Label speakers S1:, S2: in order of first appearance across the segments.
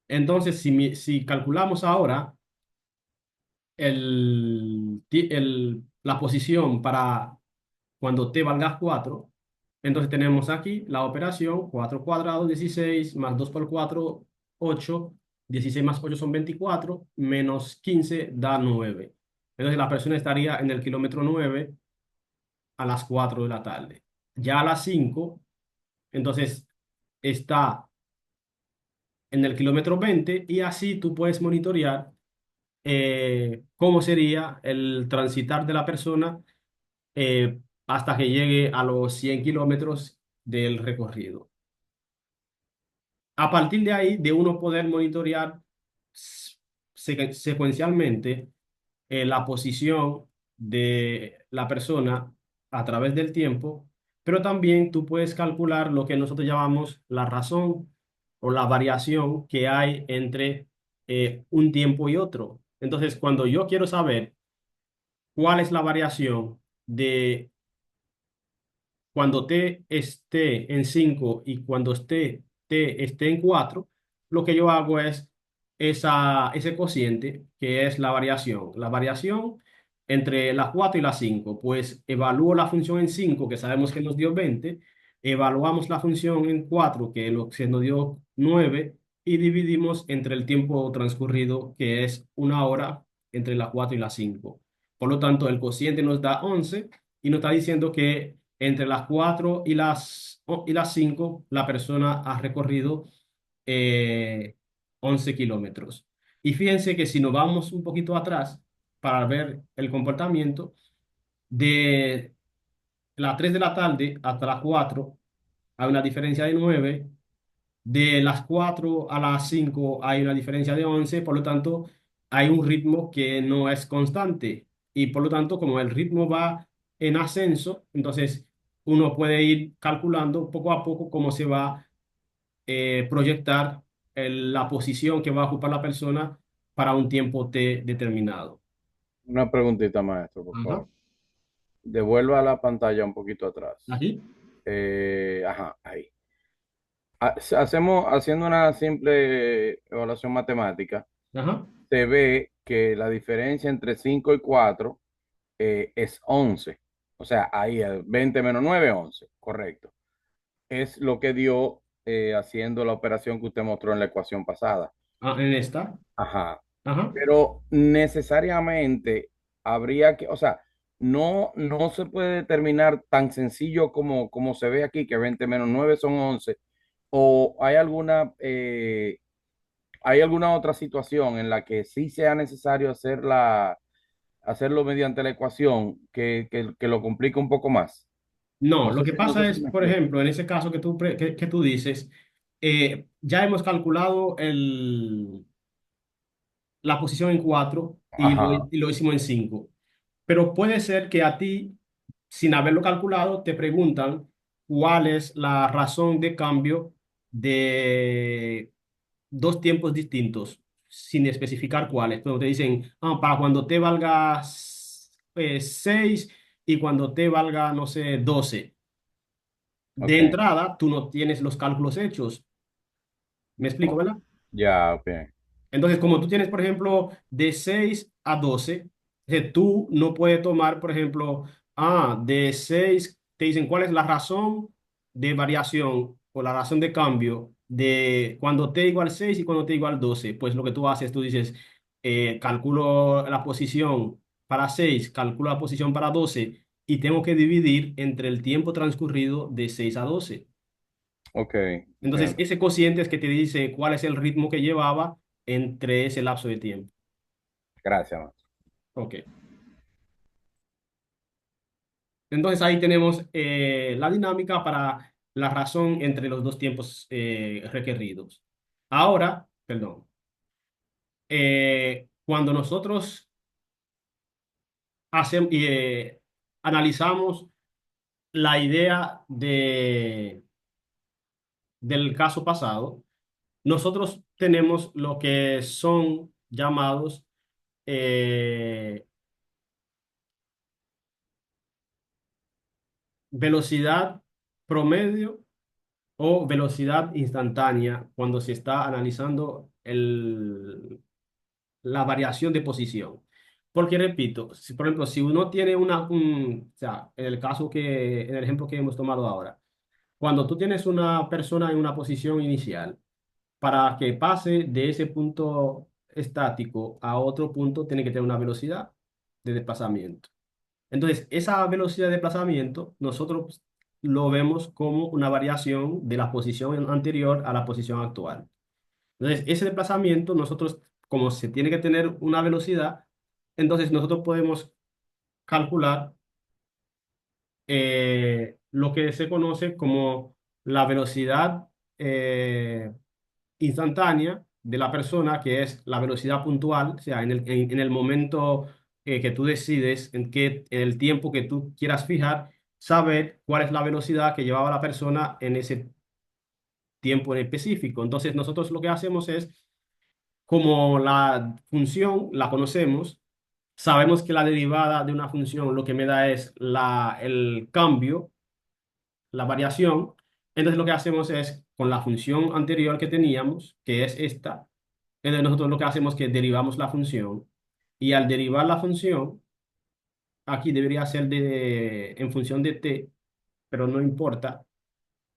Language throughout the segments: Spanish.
S1: Entonces, si calculamos ahora la posición para cuando t valga 4, entonces tenemos aquí la operación 4 cuadrado 16 más 2 por 4 8, 16 más 8 son 24, menos 15 da 9. Entonces la persona estaría en el kilómetro 9 a las 4 de la tarde. Ya a las 5, entonces está en el kilómetro 20 y así tú puedes monitorear cómo sería el transitar de la persona hasta que llegue a los 100 kilómetros del recorrido. A partir de ahí, de uno poder monitorear secuencialmente la posición de la persona a través del tiempo, pero también tú puedes calcular lo que nosotros llamamos la razón o la variación que hay entre un tiempo y otro. Entonces, cuando yo quiero saber cuál es la variación de cuando t esté en 5 y cuando t esté en 4, lo que yo hago es ese cociente que es la variación. La variación entre las 4 y las 5, pues evalúo la función en 5 que sabemos que nos dio 20, evaluamos la función en 4 que nos dio 9 y dividimos entre el tiempo transcurrido, que es una hora entre las 4 y las 5. Por lo tanto, el cociente nos da 11 y nos está diciendo que entre las 4 y las 5 la persona ha recorrido eh, 11 kilómetros. Y fíjense que si nos vamos un poquito atrás para ver el comportamiento, de las 3 de la tarde hasta las 4 hay una diferencia de 9, de las 4 a las 5 hay una diferencia de 11, por lo tanto hay un ritmo que no es constante y por lo tanto como el ritmo va en ascenso, entonces uno puede ir calculando poco a poco cómo se va a proyectar la posición que va a ocupar la persona para un tiempo t determinado.
S2: Una preguntita, maestro, por
S1: Ajá.
S2: favor. Devuelva la pantalla un poquito atrás.
S1: Aquí.
S2: Ajá, ahí. Haciendo una simple evaluación matemática,
S1: Ajá.
S2: se ve que la diferencia entre 5 y 4 es 11. O sea, ahí 20 menos 9, 11. Correcto. Es lo que dio haciendo la operación que usted mostró en la ecuación pasada.
S1: Ah, en esta.
S2: Ajá.
S1: Ajá.
S2: Pero necesariamente habría que, o sea, no se puede determinar tan sencillo como se ve aquí, que 20 menos 9 son 11. O hay alguna otra situación en la que sí sea necesario hacerlo mediante la ecuación que lo complique un poco más.
S1: No, lo que
S2: No sé
S1: pasa
S2: si
S1: es,
S2: me
S1: por
S2: explico.
S1: ejemplo, en ese caso que tú dices, ya hemos calculado la posición en 4
S2: Ajá,
S1: y lo hicimos en 5. Pero puede ser que a ti, sin haberlo calculado, te preguntan cuál es la razón de cambio de dos tiempos distintos, sin especificar cuáles. Pero te dicen, para cuando te valga 6 y cuando te valga, no sé, 12. De
S2: ok.
S1: entrada, tú no tienes los cálculos hechos. ¿Me explico, verdad?
S2: Ya, ok.
S1: Entonces, como tú tienes, por ejemplo, de 6 a 12, tú no puedes tomar, por ejemplo, de 6 te dicen cuál es la razón de variación o la razón de cambio de cuando t igual 6 y cuando t igual 12. Pues lo que tú haces, tú dices, calculo la posición para 6, calculo la posición para 12 y tengo que dividir entre el tiempo transcurrido de 6 a 12.
S2: Ok,
S1: Entonces,
S2: entiendo.
S1: ese cociente es que te dice cuál es el ritmo que llevaba entre ese lapso de tiempo.
S2: Gracias, maestro.
S1: Ok. Entonces, ahí tenemos la dinámica para la razón entre los dos tiempos requeridos. Ahora, perdón, cuando nosotros hacemos, analizamos la idea del caso pasado, nosotros tenemos lo que son llamados eh, velocidad promedio o velocidad instantánea cuando se está analizando la variación de posición. Porque repito, si, por ejemplo, si uno tiene o sea, en el caso en el ejemplo que hemos tomado ahora, cuando tú tienes una persona en una posición inicial, para que pase de ese punto estático a otro punto, tiene que tener una velocidad de desplazamiento. Entonces, esa velocidad de desplazamiento nosotros lo vemos como una variación de la posición anterior a la posición actual. Entonces, ese desplazamiento nosotros, como se tiene que tener una velocidad, entonces nosotros podemos calcular lo que se conoce como la velocidad instantánea de la persona, que es la velocidad puntual, o sea, en el momento que tú decides, en el tiempo que tú quieras fijar, saber cuál es la velocidad que llevaba la persona en ese tiempo en específico. Entonces, nosotros lo que hacemos es, como la función la conocemos, sabemos que la derivada de una función lo que me da es el cambio, la variación. Entonces, lo que hacemos es, con la función anterior que teníamos, que es esta, entonces nosotros lo que hacemos es que derivamos la función, y al derivar la función, aquí debería ser en función de t, pero no importa,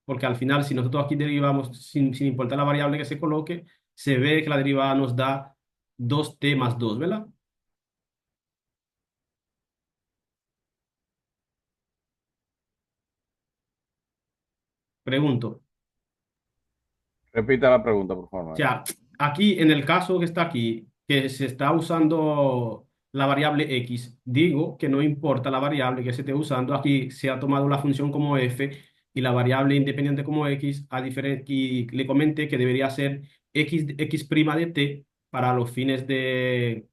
S1: porque al final si nosotros aquí derivamos sin importar la variable que se coloque, se ve que la derivada nos da 2t más 2, ¿verdad? Pregunto.
S2: Repita la pregunta, por favor,
S1: O
S2: maestro.
S1: sea, aquí en el caso que está aquí, que se está usando la variable x, digo que no importa la variable que se esté usando, aquí se ha tomado la función como f y la variable independiente como x, y le comenté que debería ser x' de t para los fines de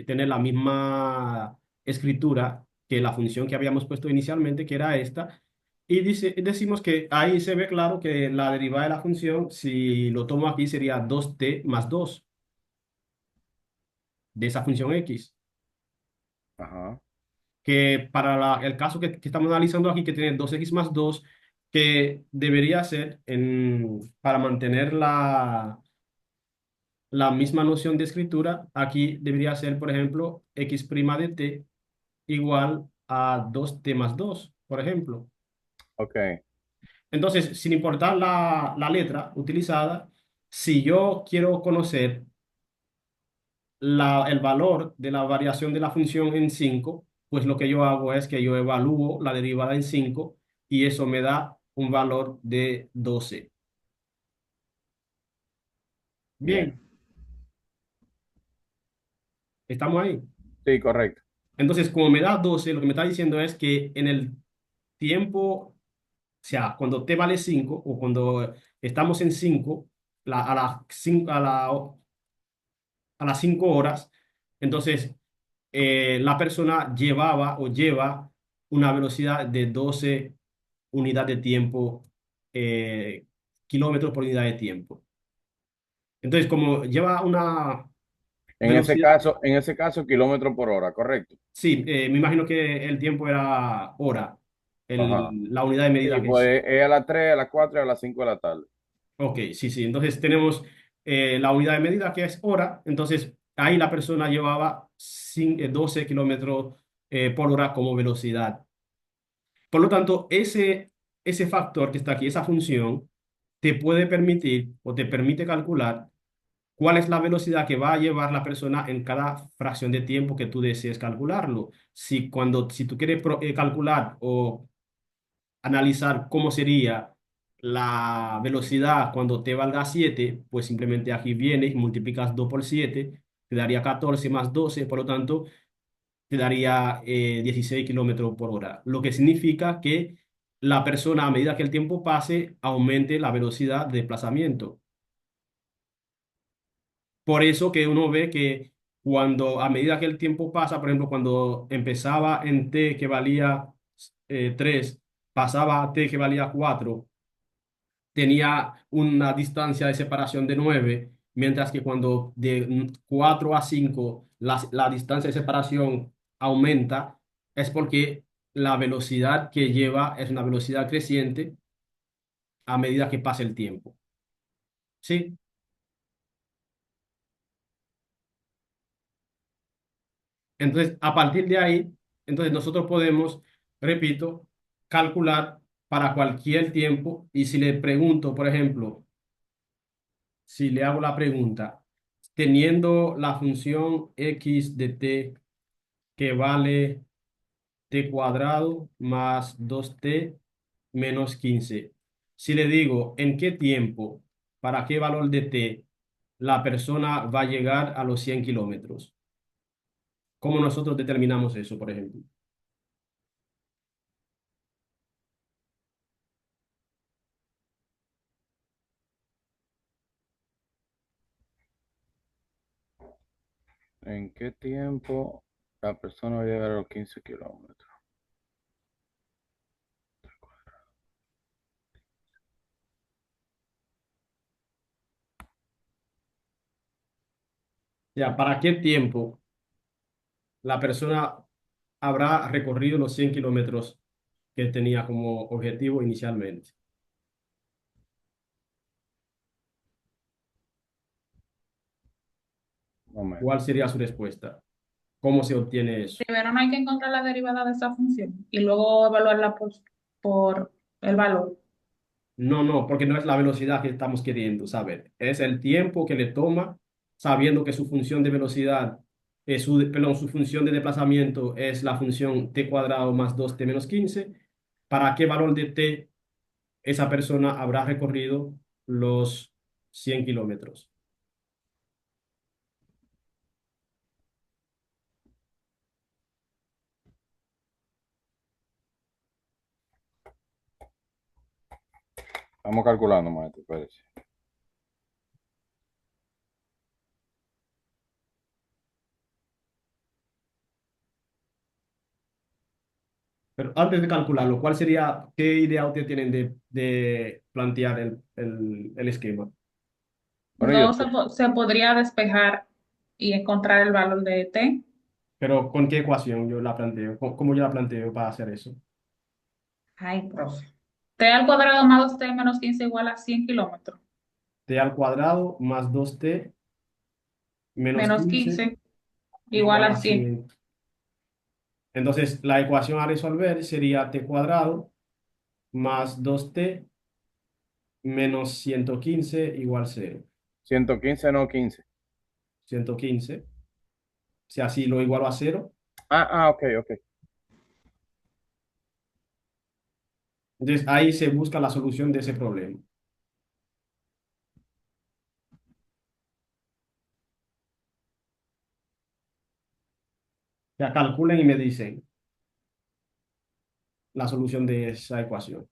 S1: tener la misma escritura que la función que habíamos puesto inicialmente, que era esta. Y decimos que ahí se ve claro que la derivada de la función, si lo tomo aquí, sería 2t más 2 de esa función x,
S2: Ajá.
S1: que para el caso que estamos analizando aquí, que tiene 2x+2, que debería ser, para mantener la misma noción de escritura, aquí debería ser, por ejemplo, x' de t igual a 2t+2, por ejemplo.
S2: Ok.
S1: Entonces, sin importar la letra utilizada, si yo quiero conocer el valor de la variación de la función en 5, pues lo que yo hago es que yo evalúo la derivada en 5 y eso me da un valor de 12.
S2: Bien.
S1: Bien, estamos ahí.
S2: Sí, correcto.
S1: Entonces, como me da 12, lo que me está diciendo es que en el tiempo, o sea, cuando t vale 5 o cuando estamos en 5, a las 5 horas, entonces la persona llevaba o lleva una velocidad de 12 unidades de tiempo, eh, kilómetros por unidad de tiempo. Entonces, como lleva una velocidad,
S2: En ese caso, kilómetro por hora, correcto.
S1: sí, me imagino que el tiempo era hora,
S2: Ajá.
S1: la unidad de
S2: Sí,
S1: medida que es.
S2: pues es a las 3, a las 4 y a las 5 de la tarde.
S1: Ok, sí, sí. Entonces tenemos la unidad de medida que es hora. Entonces ahí la persona llevaba 12 kilómetros por hora como velocidad. Por lo tanto, ese factor que está aquí, esa función, te puede permitir o te permite calcular cuál es la velocidad que va a llevar la persona en cada fracción de tiempo que tú desees calcularlo. Si tú quieres calcular o analizar cómo sería la velocidad cuando t valga 7, pues simplemente aquí vienes y multiplicas 2 por 7, te daría 14 más 12, por lo tanto, te daría 16 kilómetros por hora, lo que significa que la persona, a medida que el tiempo pase, aumente la velocidad de desplazamiento. Por eso que uno ve que cuando, a medida que el tiempo pasa, por ejemplo, cuando empezaba en t que valía 3, pasaba a t que valía 4, tenía una distancia de separación de 9, mientras que cuando de 4 a 5 la distancia de separación aumenta, es porque la velocidad que lleva es una velocidad creciente a medida que pase el tiempo. ¿Sí? Entonces, a partir de ahí, entonces nosotros podemos, repito, calcular para cualquier tiempo y si le pregunto, por ejemplo, si le hago la pregunta, teniendo la función x de t que vale t cuadrado más 2t menos 15. Si le digo en qué tiempo, para qué valor de t, la persona va a llegar a los 100 kilómetros. ¿Cómo nosotros determinamos eso, por ejemplo?
S2: ¿En qué tiempo la persona va a llegar a los 15 kilómetros?
S1: O sea, ¿para qué tiempo la persona habrá recorrido los 100 kilómetros que tenía como objetivo inicialmente?
S2: Un momento.
S1: ¿Cuál sería su respuesta? ¿Cómo se obtiene eso?
S3: Primero no hay que encontrar la derivada de esa función y luego evaluarla por el valor.
S1: No, no, porque no es la velocidad que estamos queriendo saber. Es el tiempo que le toma, sabiendo que su función de velocidad, perdón, su función de desplazamiento es la función t cuadrado más 2t menos 15. ¿Para qué valor de t esa persona habrá recorrido los 100 kilómetros?
S2: Estamos calculando, maestro, espérese.
S1: Pero antes de calcularlo, ¿cuál sería, qué idea ustedes tienen de plantear el esquema?
S2: Bueno, yo
S3: No
S2: sé.
S3: se podría despejar y encontrar el valor de t.
S1: Pero ¿con qué ecuación yo la planteo? ¿Cómo yo la planteo para hacer eso?
S3: Ay, profe. T al cuadrado más 2t menos 15 igual a 100 kilómetros.
S1: T al cuadrado más 2t menos
S3: Menos
S1: 15
S3: 15 igual
S1: igual
S3: a
S1: a
S3: 100.
S1: 100. Entonces, la ecuación a resolver sería t cuadrado más 2t menos 115 igual 0.
S2: 115 no 15.
S1: 115. Si así lo igualo a 0,
S2: Ok, ok.
S1: entonces ahí se busca la solución de ese problema. Ya calculen y me dicen la solución de esa ecuación.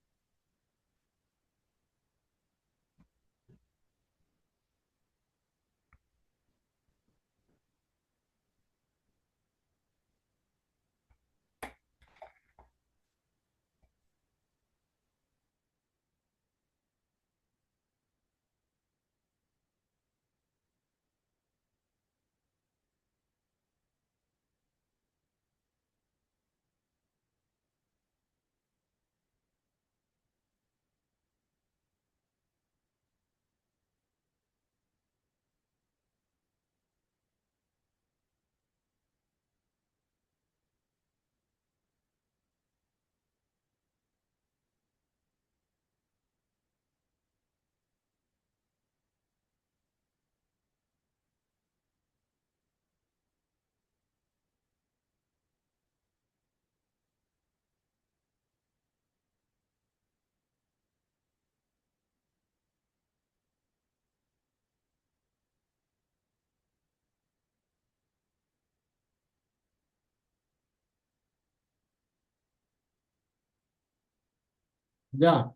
S1: Ya,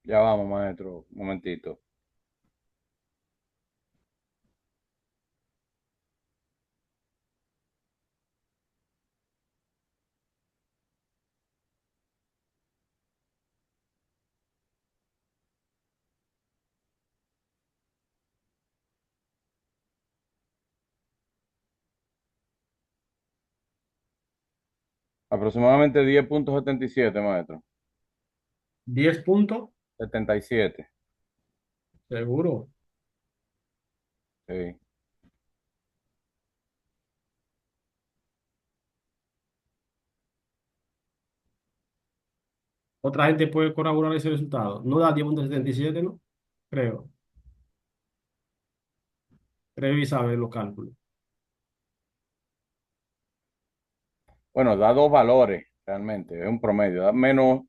S2: Ya vamos, maestro. Un momentito. Aproximadamente 10,77 maestro.
S1: 10 puntos,
S2: 77.
S1: seguro.
S2: Sí.
S1: Otra gente puede corroborar ese resultado. No da 10,77, ¿no? Creo. Creo y sabe los cálculos.
S2: Bueno, da dos valores realmente, es un promedio. Da menos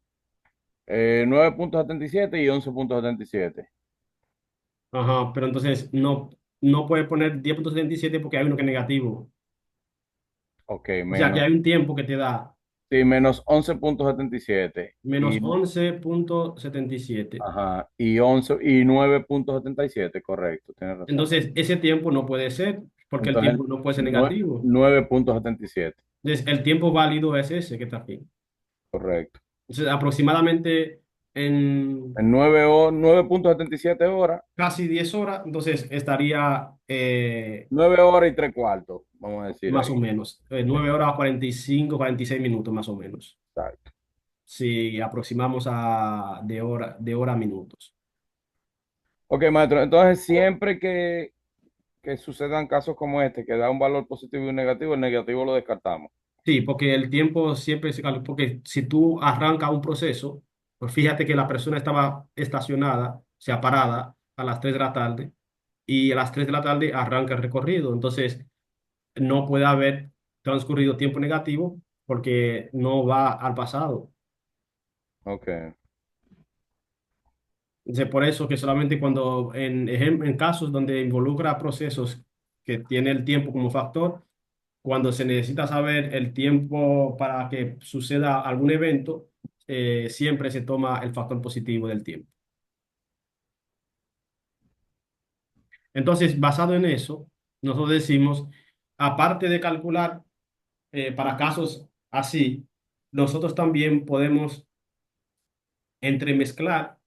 S2: 9,77 y 11,77.
S1: Ajá, pero entonces no puede poner 10,77 porque hay uno que es negativo.
S2: Ok,
S1: O sea que
S2: menos.
S1: hay un tiempo que te da
S2: Sí, menos 11,77.
S1: menos 11,77.
S2: Ajá, y 9,77, correcto, tienes razón.
S1: Entonces ese tiempo no puede ser porque el
S2: Entonces,
S1: tiempo no puede ser negativo.
S2: 9,77,
S1: Entonces el tiempo válido es ese que está aquí.
S2: correcto.
S1: Entonces aproximadamente en
S2: En 9,77 horas,
S1: casi 10 horas, entonces estaría
S2: 9 horas y 3 cuartos, vamos a decir
S1: más
S2: ahí.
S1: o menos, 9 horas 45, 46 minutos más o menos.
S2: Exacto.
S1: Si aproximamos de hora a minutos.
S2: Ok, maestro, entonces siempre que sucedan casos como este, que da un valor positivo y un negativo, el negativo lo descartamos.
S1: Sí, porque el tiempo siempre se calcula, porque si tú arrancas un proceso, pues fíjate que la persona estaba estacionada, o sea, parada a las 3 de la tarde y a las 3 de la tarde arranca el recorrido. Entonces, no puede haber transcurrido tiempo negativo porque no va al pasado.
S2: Ok,
S1: Entonces, por eso que solamente cuando en casos donde involucra procesos que tiene el tiempo como factor, cuando se necesita saber el tiempo para que suceda algún evento, siempre se toma el factor positivo del tiempo. Entonces, basado en eso, nosotros decimos, aparte de calcular para casos así, nosotros también podemos entremezclar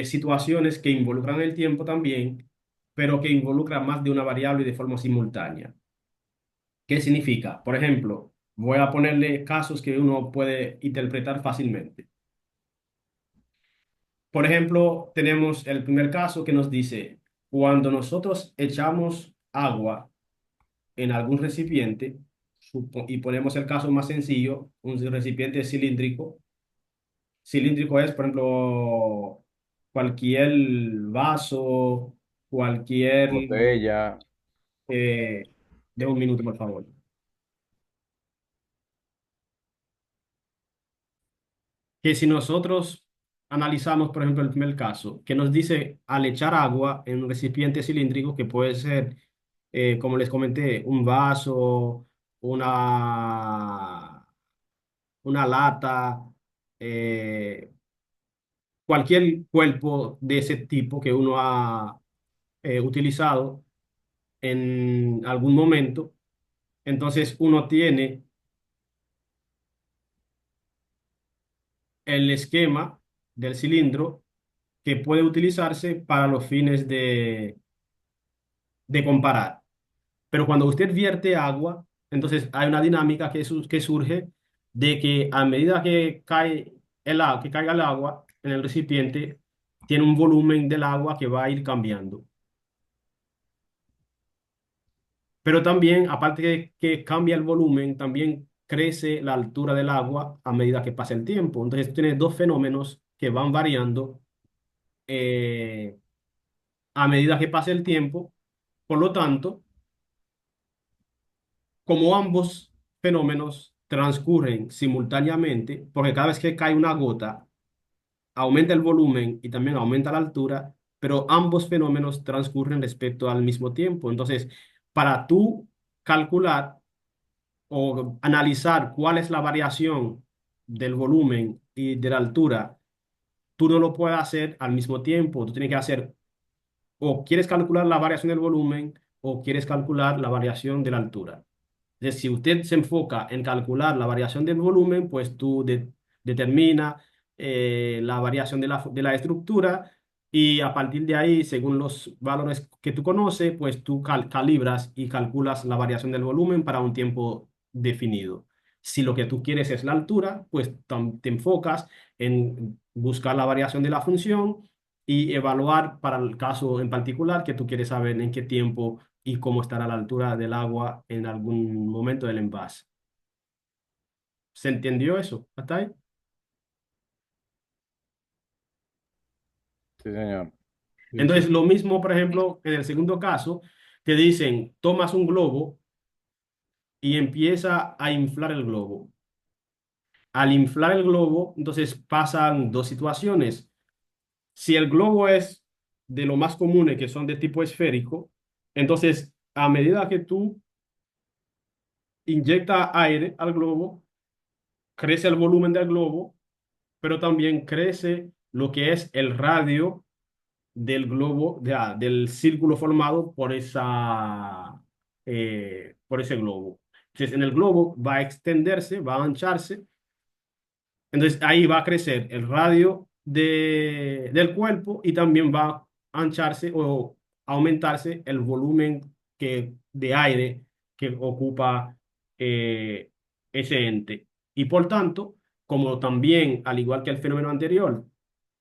S1: situaciones que involucran el tiempo también, pero que involucran más de una variable de forma simultánea. ¿Qué significa? Por ejemplo, voy a ponerle casos que uno puede interpretar fácilmente. Por ejemplo, tenemos el primer caso que nos dice, cuando nosotros ejamos agua en algún recipiente, y ponemos el caso más sencillo, un recipiente cilíndrico. Cilíndrico es, por ejemplo, cualquier vaso, cualquier...
S2: botella,
S1: Eh, de un minuto, por favor. Que si nosotros analizamos, por ejemplo, el primer caso, que nos dice al echar agua en un recipiente cilíndrico, que puede ser, como les comenté, un vaso, una, una lata, eh, cualquier cuerpo de ese tipo que uno ha utilizado en algún momento, entonces uno tiene el esquema del cilindro que puede utilizarse para los fines de comparar. Pero cuando usted vierte agua, entonces hay una dinámica que surge de que a medida que cae que caiga el agua en el recipiente, tiene un volumen del agua que va a ir cambiando. Pero también, aparte que cambia el volumen, también crece la altura del agua a medida que pasa el tiempo. Entonces, tienes dos fenómenos que van variando eh, a medida que pasa el tiempo. Por lo tanto, como ambos fenómenos transcurren simultáneamente, porque cada vez que cae una gota, aumenta el volumen y también aumenta la altura, pero ambos fenómenos transcurren respecto al mismo tiempo. Entonces, para tú calcular o analizar cuál es la variación del volumen y de la altura, tú no lo puedes hacer al mismo tiempo. Tú tienes que hacer o quieres calcular la variación del volumen o quieres calcular la variación de la altura. Entonces, si usted se enfoca en calcular la variación del volumen, pues tú determina la variación de la estructura y a partir de ahí, según los valores que tú conoces, pues tú calibras y calculas la variación del volumen para un tiempo definido. Si lo que tú quieres es la altura, pues te enfocas en buscar la variación de la función y evaluar para el caso en particular que tú quieres saber en qué tiempo y cómo estará la altura del agua en algún momento del envase. ¿Se entendió eso? ¿Hasta ahí?
S2: Sí, señor. Sí,
S1: Entonces,
S2: sí.
S1: lo mismo, por ejemplo, en el segundo caso, te dicen, tomas un globo y empieza a inflar el globo. Al inflar el globo, entonces pasan dos situaciones. Si el globo es de lo más comunes, que son de tipo esférico, entonces a medida que tú inyectas aire al globo, crece el volumen del globo, pero también crece lo que es el radio del globo, del círculo formado por ese globo. Entonces, en el globo va a extenderse, va a ancharse. Entonces ahí va a crecer el radio del cuerpo y también va a ancharse o aumentarse el volumen de aire que ocupa eh, ese ente. Y por tanto, como también, al igual que el fenómeno anterior,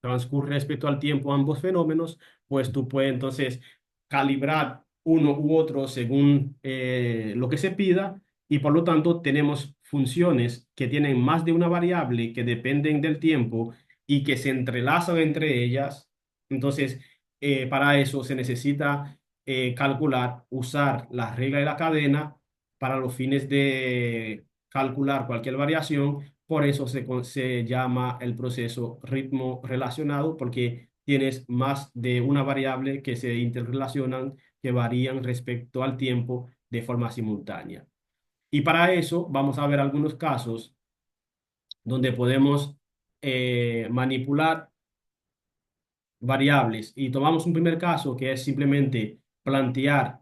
S1: transcurre respecto al tiempo ambos fenómenos, pues tú puedes entonces calibrar uno u otro según lo que se pida y por lo tanto tenemos funciones que tienen más de una variable que dependen del tiempo y que se entrelazan entre ellas. Entonces, para eso se necesita calcular, usar la regla de la cadena para los fines de calcular cualquier variación. Por eso se llama el proceso ritmo relacionado, porque tienes más de una variable que se interrelacionan, que varían respecto al tiempo de forma simultánea. Y para eso vamos a ver algunos casos donde podemos manipular variables. Y tomamos un primer caso que es simplemente plantear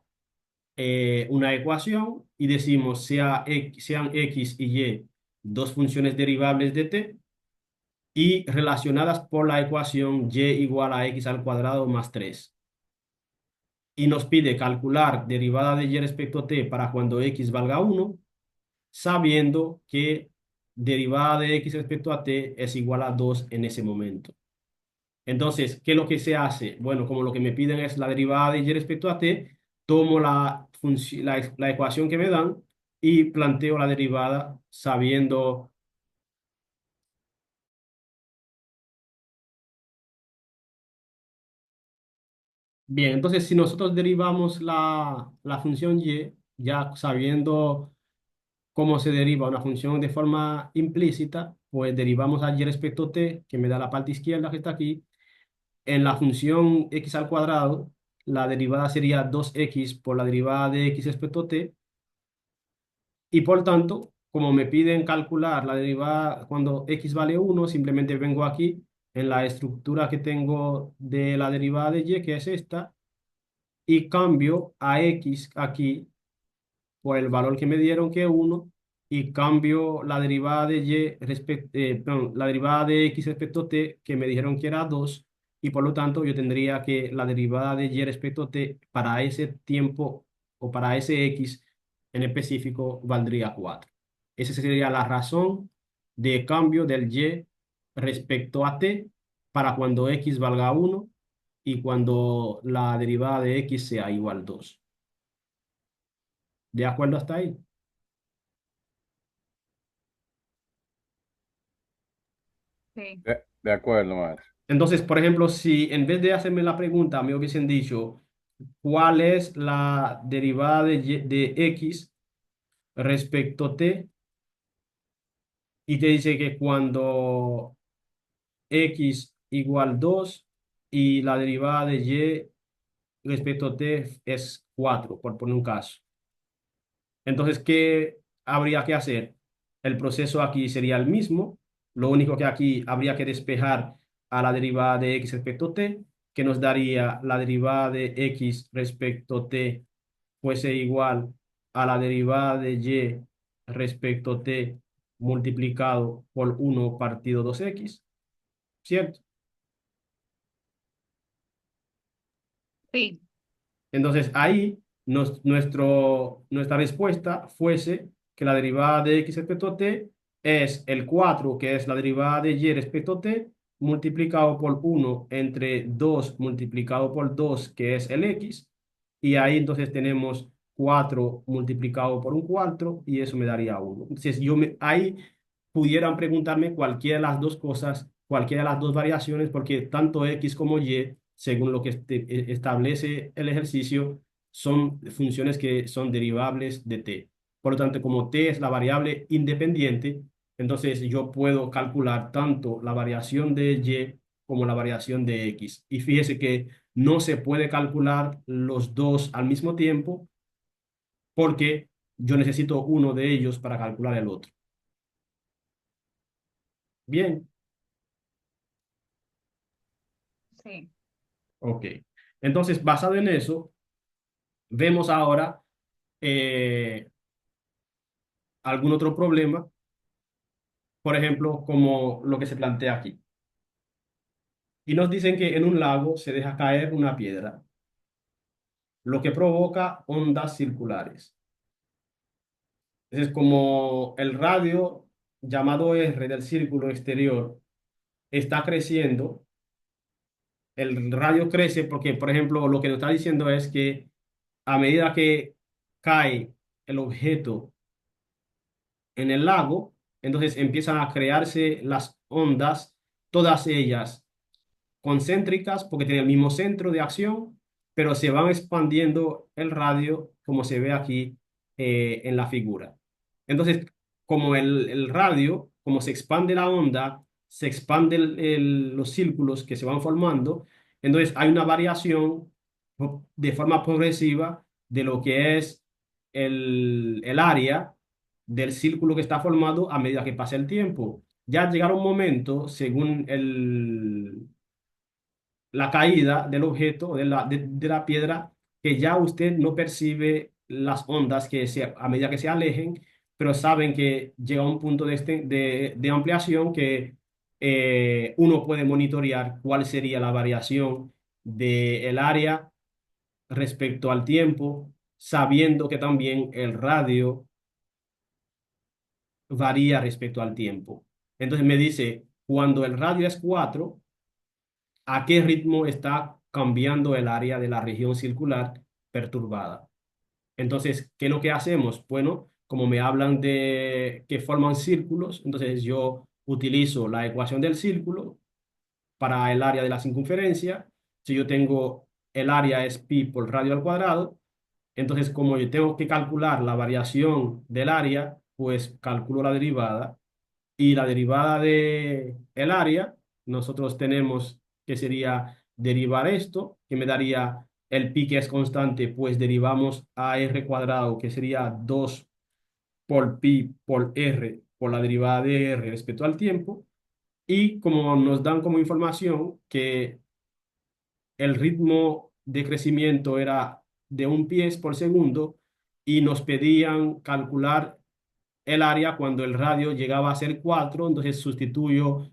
S1: una ecuación y decimos sean x y y dos funciones derivables de t y relacionadas por la ecuación y igual a x al cuadrado más 3. Y nos pide calcular derivada de y respecto a t para cuando x valga 1 sabiendo que derivada de x respecto a t es igual a 2 en ese momento. Entonces, ¿qué es lo que se hace? Bueno, como lo que me piden es la derivada de y respecto a t, tomo la ecuación que me dan y planteo la derivada sabiendo. Bien, entonces si nosotros derivamos la función y, ya sabiendo cómo se deriva una función de forma implícita, pues derivamos a y respecto a t, que me da la parte izquierda que está aquí. En la función x al cuadrado, la derivada sería 2x por la derivada de x respecto a t, y por tanto, como me piden calcular la derivada cuando x vale 1, simplemente vengo aquí en la estructura que tengo de la derivada de y, que es esta, y cambio a x aquí por el valor que me dieron, que es 1, y cambio la derivada de perdón, la derivada de x respecto a t, que me dijeron que era 2, y por lo tanto yo tendría que la derivada de y respecto a t para ese tiempo o para ese x en específico valdría 4. Esa sería la razón de cambio del y respecto a t para cuando x valga 1 y cuando la derivada de x sea igual a 2. ¿De acuerdo hasta ahí?
S3: Sí.
S2: De acuerdo, maestro.
S1: Entonces, por ejemplo, si en vez de hacerme la pregunta me hubiesen dicho cuál es la derivada de x respecto a t, y te dice que cuando x igual 2 y la derivada de y respecto a t es 4 por poner un caso. Entonces, ¿qué habría que hacer? El proceso aquí sería el mismo, lo único que aquí habría que despejar a la derivada de x respecto a t, que nos daría la derivada de x respecto a t fuese igual a la derivada de y respecto a t multiplicado por 1 partido 2x, ¿cierto?
S3: Sí.
S1: Entonces ahí nuestra respuesta fuese que la derivada de x respecto a t es el 4, que es la derivada de y respecto a t, multiplicado por 1 entre 2 multiplicado por 2, que es el x, y ahí entonces tenemos 4 multiplicado por un 4 y eso me daría 1. Entonces ahí pudieran preguntarme cualquiera de las dos cosas, cualquiera de las dos variaciones, porque tanto x como y, según lo que establece el ejercicio, son funciones que son derivables de t. Por lo tanto, como t es la variable independiente, entonces yo puedo calcular tanto la variación de y como la variación de x. Y fíjese que no se puede calcular los dos al mismo tiempo porque yo necesito uno de ellos para calcular el otro. Bien,
S3: Sí,
S1: ok. Entonces, basado en eso, vemos ahora eh, algún otro problema, por ejemplo, como lo que se plantea aquí. Y nos dicen que en un lago se deja caer una piedra, lo que provoca ondas circulares. Entonces, como el radio llamado R del círculo exterior está creciendo, el radio crece porque, por ejemplo, lo que nos está diciendo es que a medida que cae el objeto en el lago, entonces empiezan a crearse las ondas, todas ellas concéntricas porque tienen el mismo centro de acción, pero se van expandiendo el radio como se ve aquí en la figura. Entonces, como el radio, como se expande la onda, se expanden los círculos que se van formando, entonces hay una variación de forma progresiva de lo que es el área del círculo que está formado a medida que pasa el tiempo. Ya llegará un momento, según la caída del objeto, de la piedra, que ya usted no percibe las ondas a medida que se alejen, pero saben que llega un punto de ampliación que uno puede monitorear cuál sería la variación del área respecto al tiempo, sabiendo que también el radio varía respecto al tiempo. Entonces me dice, cuando el radio es 4, ¿a qué ritmo está cambiando el área de la región circular perturbada? Entonces, ¿qué es lo que hacemos? Bueno, como me hablan de que forman círculos, entonces yo utilizo la ecuación del círculo para el área de la circunferencia. Si yo tengo el área es pi por radio al cuadrado, entonces como yo tengo que calcular la variación del área, pues calculo la derivada y la derivada de el área, nosotros tenemos que sería derivar esto, que me daría el pi que es constante, pues derivamos a r cuadrado, que sería 2 por pi por r, por la derivada de r respecto al tiempo. Y como nos dan como información que el ritmo de crecimiento era de 1 pies por segundo y nos pedían calcular el área cuando el radio llegaba a ser 4, entonces sustituyo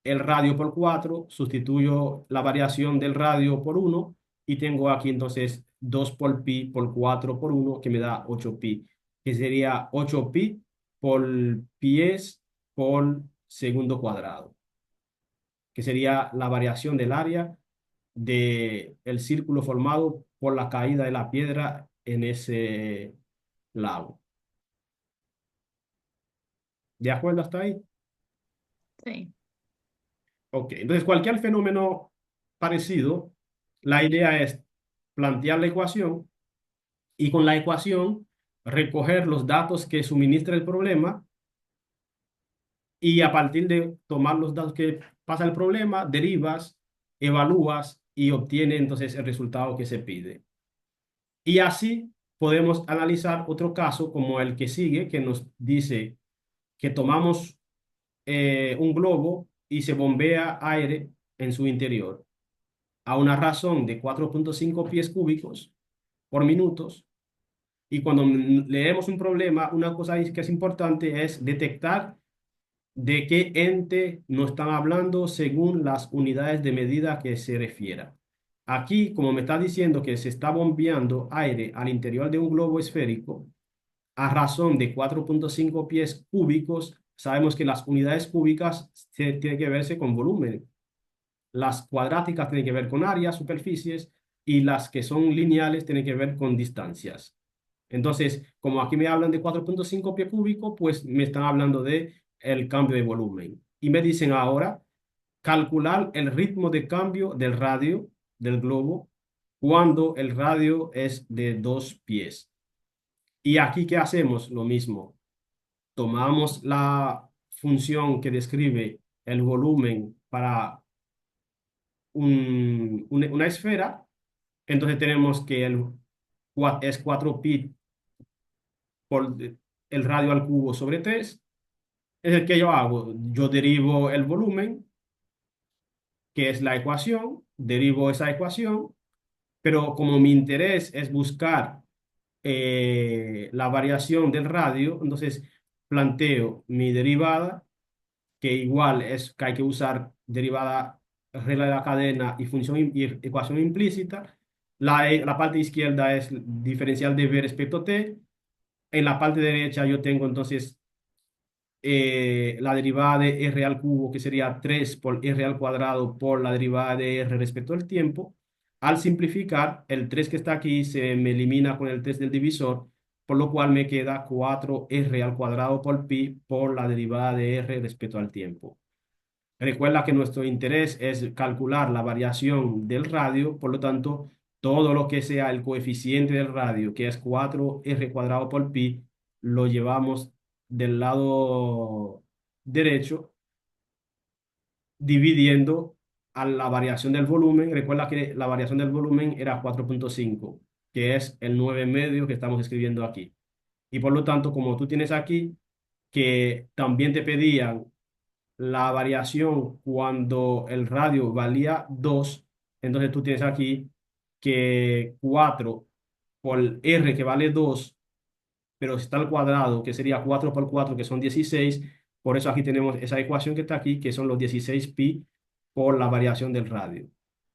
S1: el radio por 4, sustituyo la variación del radio por 1 y tengo aquí entonces 2 por pi por 4 por 1 que me da 8 pi, que sería 8 pi por pies por segundo cuadrado, que sería la variación del área del círculo formado por la caída de la piedra en ese lago. ¿De acuerdo hasta ahí?
S3: sí,
S1: Ok, entonces cualquier fenómeno parecido, la idea es plantear la ecuación y con la ecuación recoger los datos que suministra el problema y a partir de tomar los datos que pasa el problema, derivas, evalúas y obtienes entonces el resultado que se pide. Y así podemos analizar otro caso como el que sigue, que nos dice que tomamos un globo y se bombea aire en su interior a una razón de 4,5 pies cúbicos por minutos. Y cuando leemos un problema, una cosa que es importante es detectar de qué ente nos están hablando según las unidades de medida que se refiera. Aquí, como me está diciendo que se está bombeando aire al interior de un globo esférico, a razón de 4,5 pies cúbicos, sabemos que las unidades cúbicas tienen que verse con volumen. Las cuadráticas tienen que ver con áreas, superficies, y las que son lineales tienen que ver con distancias. Entonces, como aquí me hablan de 4,5 pies cúbicos, pues me están hablando de el cambio de volumen. Y me dicen ahora calcular el ritmo de cambio del radio del globo cuando el radio es de 2 pies. Y aquí, ¿qué hacemos? Lo mismo. Tomamos la función que describe el volumen para una esfera. Entonces tenemos que es 4pi por el radio al cubo sobre 3. Es el que yo hago. Yo derivo el volumen, que es la ecuación, derivo esa ecuación, pero como mi interés es buscar la variación del radio, entonces planteo mi derivada, que igual es que hay que usar derivada, regla de la cadena y función y ecuación implícita. La parte izquierda es diferencial de v respecto a t. En la parte derecha yo tengo entonces la derivada de r al cubo, que sería 3 por r al cuadrado por la derivada de r respecto al tiempo. Al simplificar, el 3 que está aquí se me elimina con el 3 del divisor, por lo cual me queda 4r al cuadrado por pi por la derivada de r respecto al tiempo. Recuerda que nuestro interés es calcular la variación del radio, por lo tanto, todo lo que sea el coeficiente del radio, que es 4r cuadrado por pi, lo llevamos del lado derecho, dividiendo a la variación del volumen. Recuerda que la variación del volumen era 4,5, que es el 9 medio que estamos escribiendo aquí. Y por lo tanto, como tú tienes aquí, que también te pedían la variación cuando el radio valía 2, entonces tú tienes aquí que 4 por r, que vale 2, pero si está al cuadrado, que sería 4 por 4, que son 16. Por eso aquí tenemos esa ecuación que está aquí, que son los 16pi por la variación del radio.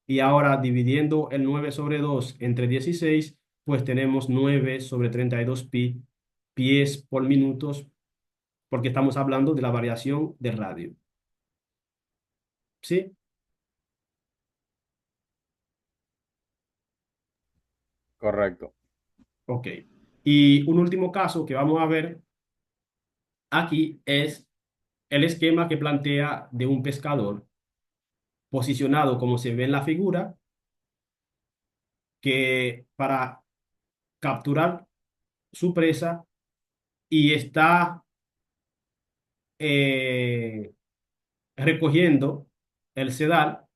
S1: Y ahora dividiendo el 9 sobre 2 entre 16, pues tenemos 9 sobre 32pi, pies por minutos, porque estamos hablando de la variación del radio. ¿Sí?
S2: Correcto.
S1: Ok. Y un último caso que vamos a ver aquí es el esquema que plantea de un pescador posicionado como se ve en la figura, que para capturar su presa y está eh, recogiendo el sedal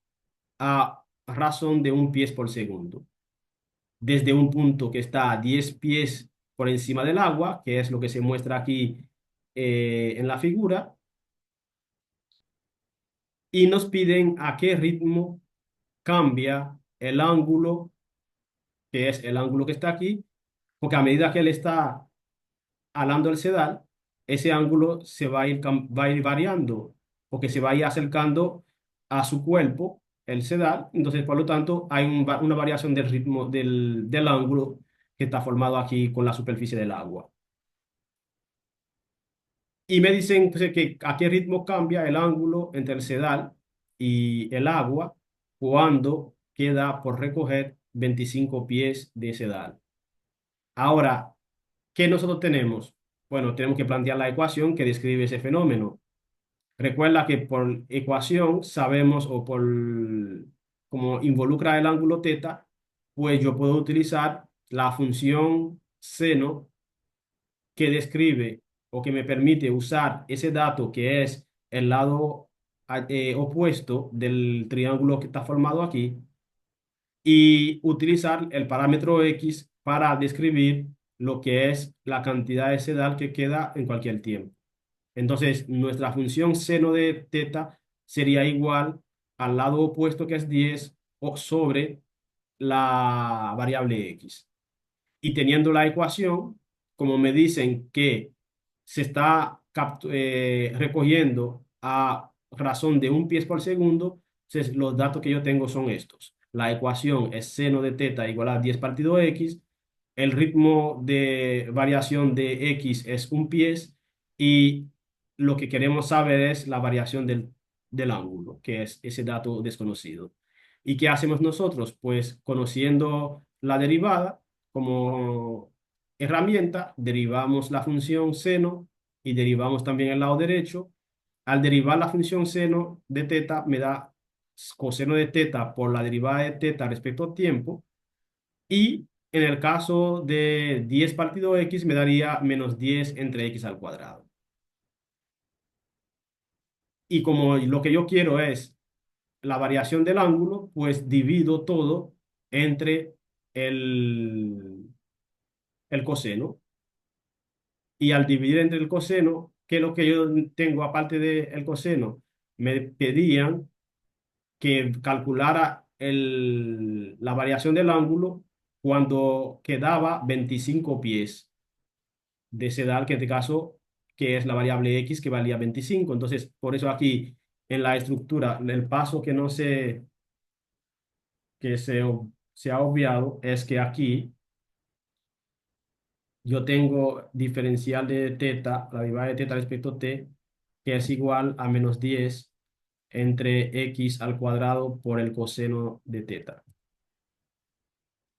S1: a razón de 1 pie por segundo, desde un punto que está a 10 pies por encima del agua, que es lo que se muestra aquí en la figura, y nos piden a qué ritmo cambia el ángulo, que es el ángulo que está aquí, porque a medida que él está alando el sedal, ese ángulo se va a ir variando, porque se va a ir acercando a su cuerpo, el sedal. Entonces, por lo tanto, hay una variación del ritmo del ángulo que está formado aquí con la superficie del agua. Y me dicen pues, que a qué ritmo cambia el ángulo entre el sedal y el agua cuando queda por recoger 25 pies de sedal. Ahora, ¿qué nosotros tenemos? Bueno, tenemos que plantear la ecuación que describe ese fenómeno. Recuerda que por ecuación sabemos, o por como involucra el ángulo teta, pues yo puedo utilizar la función seno que describe o que me permite usar ese dato que es el lado opuesto del triángulo que está formado aquí, y utilizar el parámetro X para describir lo que es la cantidad de sedal que queda en cualquier tiempo. Entonces, nuestra función seno de teta sería igual al lado opuesto, que es 10, o sobre la variable X. Y teniendo la ecuación, como me dicen que se está recogiendo a razón de 1 pie por segundo, entonces los datos que yo tengo son estos. La ecuación es seno de teta igual a 10 partido x. el ritmo de variación de X es un pies y lo que queremos saber es la variación del ángulo, que es ese dato desconocido. ¿Y qué hacemos nosotros? Pues conociendo la derivada como herramienta, derivamos la función seno y derivamos también el lado derecho. Al derivar la función seno de teta, me da coseno de teta por la derivada de teta respecto al tiempo. Y en el caso de 10 partido x, me daría menos 10 entre x al cuadrado. Y como lo que yo quiero es la variación del ángulo, pues divido todo entre el, el coseno. Y al dividir entre el coseno, ¿qué es lo que yo tengo aparte del coseno? Me pedían que calculara la variación del ángulo cuando quedaba 25 pies de sedal, que en este caso, que es la variable x que valía 25. Entonces, por eso aquí en la estructura, el paso que no se, que se ha obviado es que aquí yo tengo diferencial de teta, la derivada de teta respecto a t, que es igual a menos 10 entre x al cuadrado por el coseno de teta.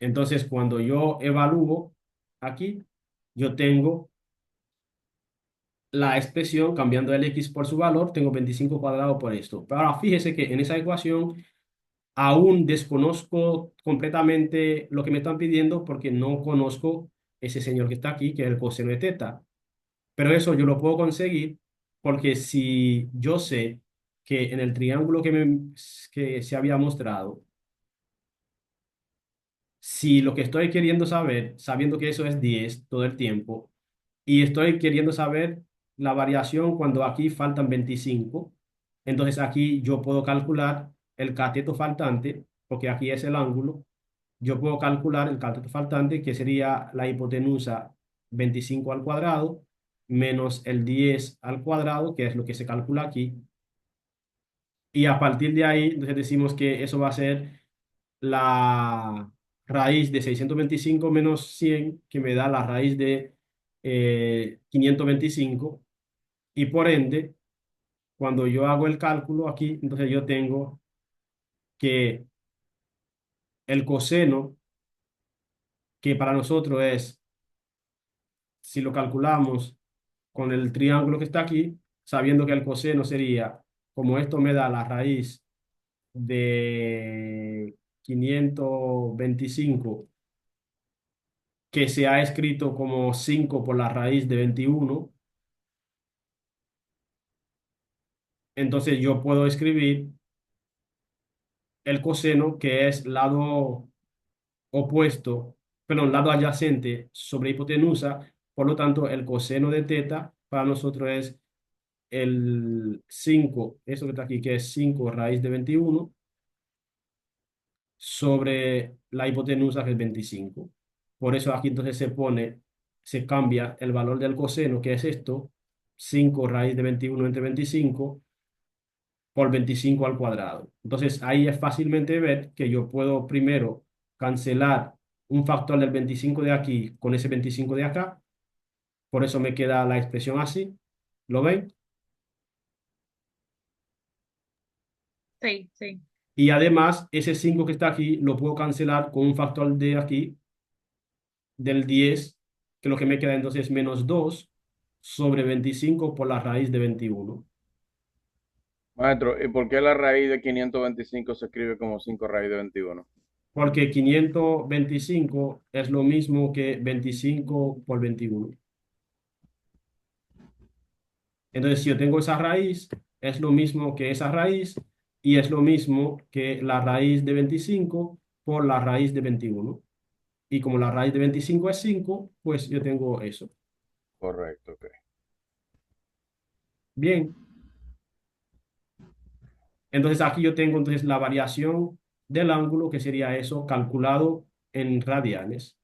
S1: Entonces, cuando yo evalúo aquí, yo tengo la expresión cambiando el x por su valor, tengo 25 cuadrado por esto. Pero ahora fíjese que en esa ecuación aún desconozco completamente lo que me están pidiendo porque no conozco ese señor que está aquí, que es el coseno de teta. Pero eso yo lo puedo conseguir porque si yo sé que en el triángulo que se había mostrado, si lo que estoy queriendo saber, sabiendo que eso es 10 todo el tiempo, y estoy queriendo saber la variación cuando aquí faltan 25, entonces aquí yo puedo calcular el cateto faltante, porque aquí es el ángulo, yo puedo calcular el cateto faltante, que sería la hipotenusa 25 al cuadrado, menos el 10 al cuadrado, que es lo que se calcula aquí, y a partir de ahí, entonces decimos que eso va a ser la raíz de 625 menos 100 que me da la raíz de 525. Y por ende, cuando yo hago el cálculo aquí, entonces yo tengo que el coseno, que para nosotros es, si lo calculamos con el triángulo que está aquí, sabiendo que el coseno sería, como esto me da la raíz de 525 que se ha escrito como 5 por la raíz de 21. Entonces yo puedo escribir el coseno, que es lado opuesto, perdón, lado adyacente sobre hipotenusa. Por lo tanto, el coseno de teta para nosotros es el 5, eso que está aquí, que es 5 raíz de 21 sobre la hipotenusa, que es 25. Por eso aquí entonces se cambia el valor del coseno, que es esto, 5 raíz de 21 entre 25 por 25 al cuadrado. Entonces ahí es fácilmente ver que yo puedo primero cancelar un factor del 25 de aquí con ese 25 de acá. Por eso me queda la expresión así. ¿Lo ven?
S3: Sí, sí.
S1: Y además ese 5 que está aquí lo puedo cancelar con un factor de aquí del 10, que lo que me queda entonces es menos 2 sobre 25 por la raíz de 21.
S2: Maestro, ¿y por qué la raíz de 525 se escribe como 5 raíz de 21?
S1: Porque 525 es lo mismo que 25 por 21. Entonces, si yo tengo esa raíz, es lo mismo que esa raíz y es lo mismo que la raíz de 25 por la raíz de 21. Y como la raíz de 25 es 5, pues yo tengo eso.
S2: Correcto, ok.
S1: Bien, entonces aquí yo tengo entonces la variación del ángulo, que sería eso calculado en radianes.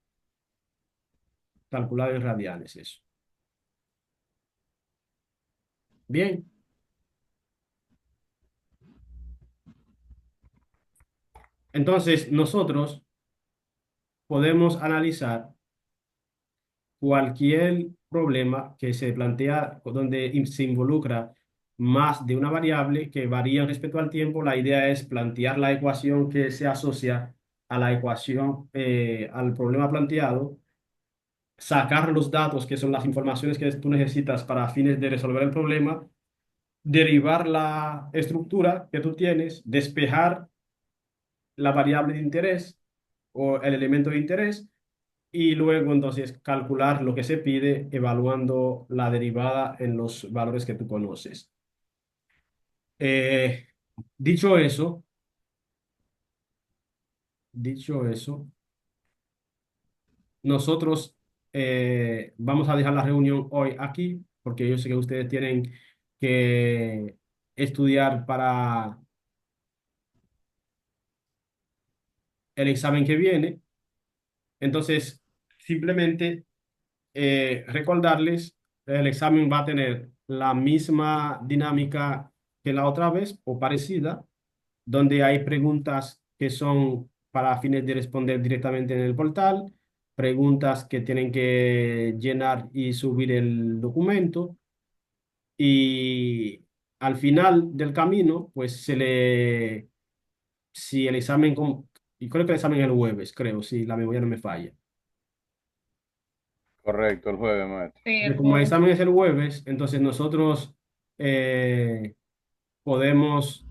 S1: Calculado en radianes, eso. Bien, entonces nosotros podemos analizar cualquier problema que se plantea donde se involucra más de una variable que varía respecto al tiempo, la idea es plantear la ecuación que se asocia a la ecuación, al problema planteado, sacar los datos, que son las informaciones que tú necesitas para fines de resolver el problema, derivar la estructura que tú tienes, despejar la variable de interés o el elemento de interés y luego entonces calcular lo que se pide evaluando la derivada en los valores que tú conoces. Eh, dicho eso, dicho eso, nosotros vamos a dejar la reunión hoy aquí porque yo sé que ustedes tienen que estudiar para el examen que viene. Entonces, simplemente recordarles, el examen va a tener la misma dinámica que la otra vez o parecida, donde hay preguntas que son para fines de responder directamente en el portal, preguntas que tienen que llenar y subir el documento y al final del camino, pues si el examen, y creo que el examen es el jueves, creo, si la memoria no me falla.
S2: Correcto, el jueves, maestro.
S3: Sí,
S1: De
S3: el
S1: como el
S3: jueves.
S1: examen es el jueves, entonces nosotros eh, podemos